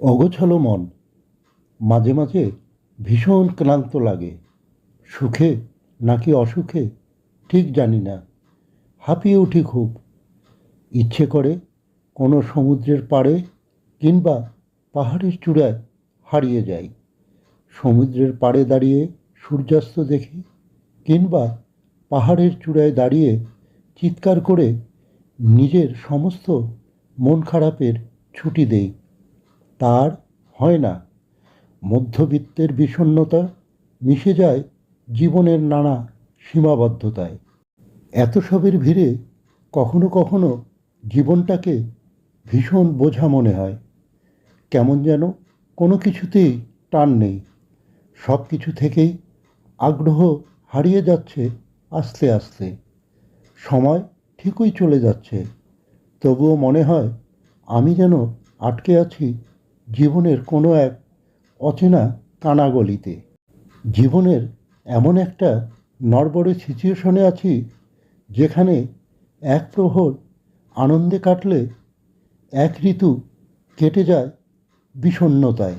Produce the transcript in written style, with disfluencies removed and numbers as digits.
অগোছালো মন, মাঝে মাঝে ভীষণ ক্লান্ত লাগে। সুখে নাকি অসুখে ঠিক জানি না। হাঁপিয়ে উঠি খুব। ইচ্ছে করে কোনো সমুদ্রের পাড়ে কিংবা পাহাড়ের চূড়ায় হারিয়ে যাই। সমুদ্রের পাড়ে দাঁড়িয়ে সূর্যাস্ত দেখি, কিংবা পাহাড়ের চূড়ায় দাঁড়িয়ে চিৎকার করে নিজের সমস্ত মন খারাপের ছুটি দেই। তার হয় না। মধ্যবিত্তের বিষণ্ণতা মিশে যায় জীবনের নানা সীমাবদ্ধতায়। এত সবের ভিড়ে কখনো কখনো জীবনটাকে ভীষণ বোঝা মনে হয়। কেমন যেন কোনো কিছুতেই টান নেই। সব কিছু থেকেই আগ্রহ হারিয়ে যাচ্ছে আস্তে আস্তে। সময় ঠিকই চলে যাচ্ছে, তবুও মনে হয় আমি যেন আটকে আছি জীবনের কোনো এক অচেনা কানাগলিতে। জীবনের এমন একটা নড়বড়ে সিচুয়েশনে আছি, যেখানে এক প্রহর আনন্দে কাটলে এক ঋতু কেটে যায় বিষণ্ণতায়।